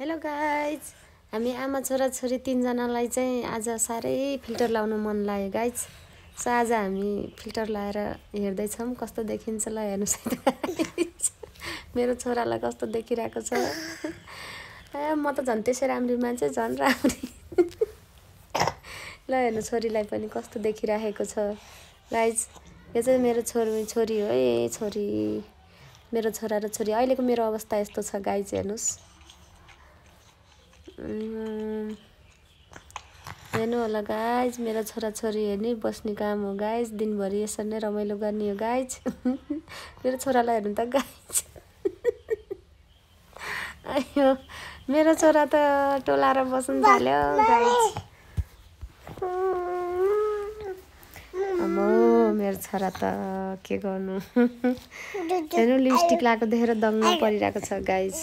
Hello guys, हामी आमा छोरा छोरी तीनजनालाई चाहिँ आज साह्रै फिल्टर लाउनु मन लाग्यो गाइज। सो आज हामी फिल्टर लाएर हेर्दैछौँ कस्तो देखिन्छ। ल हेर्नुहोस् है गाइज, मेरो छोरालाई कस्तो देखिरहेको छ। म त झन् त्यसै राम्री मान्छे, झन् राम्री। ल हेर्नु छोरीलाई पनि कस्तो देखिरहेको छ गाइज। यो चाहिँ मेरो छोरी हो है, छोरी मेरो छोरा र छोरी। अहिलेको मेरो अवस्था यस्तो छ गाइज, हेर्नुहोस्। हेर्नु होला गाइज, मेरो छोराछोरी हेर्ने बस्ने काम हो गाइज। दिनभरि यसरी नै रमाइलो गर्ने हो गाइज। मेरो छोरालाई हेर्नु त गाइज। अयो मेरो छोरा त टोलाएर बस्नु थाल्यो गाइज। अम्मो मेरो छोरा त के गर्नु। हेर्नु लिपस्टिक लगाएको देखेर दङ्ग परिरहेको छ गाइज।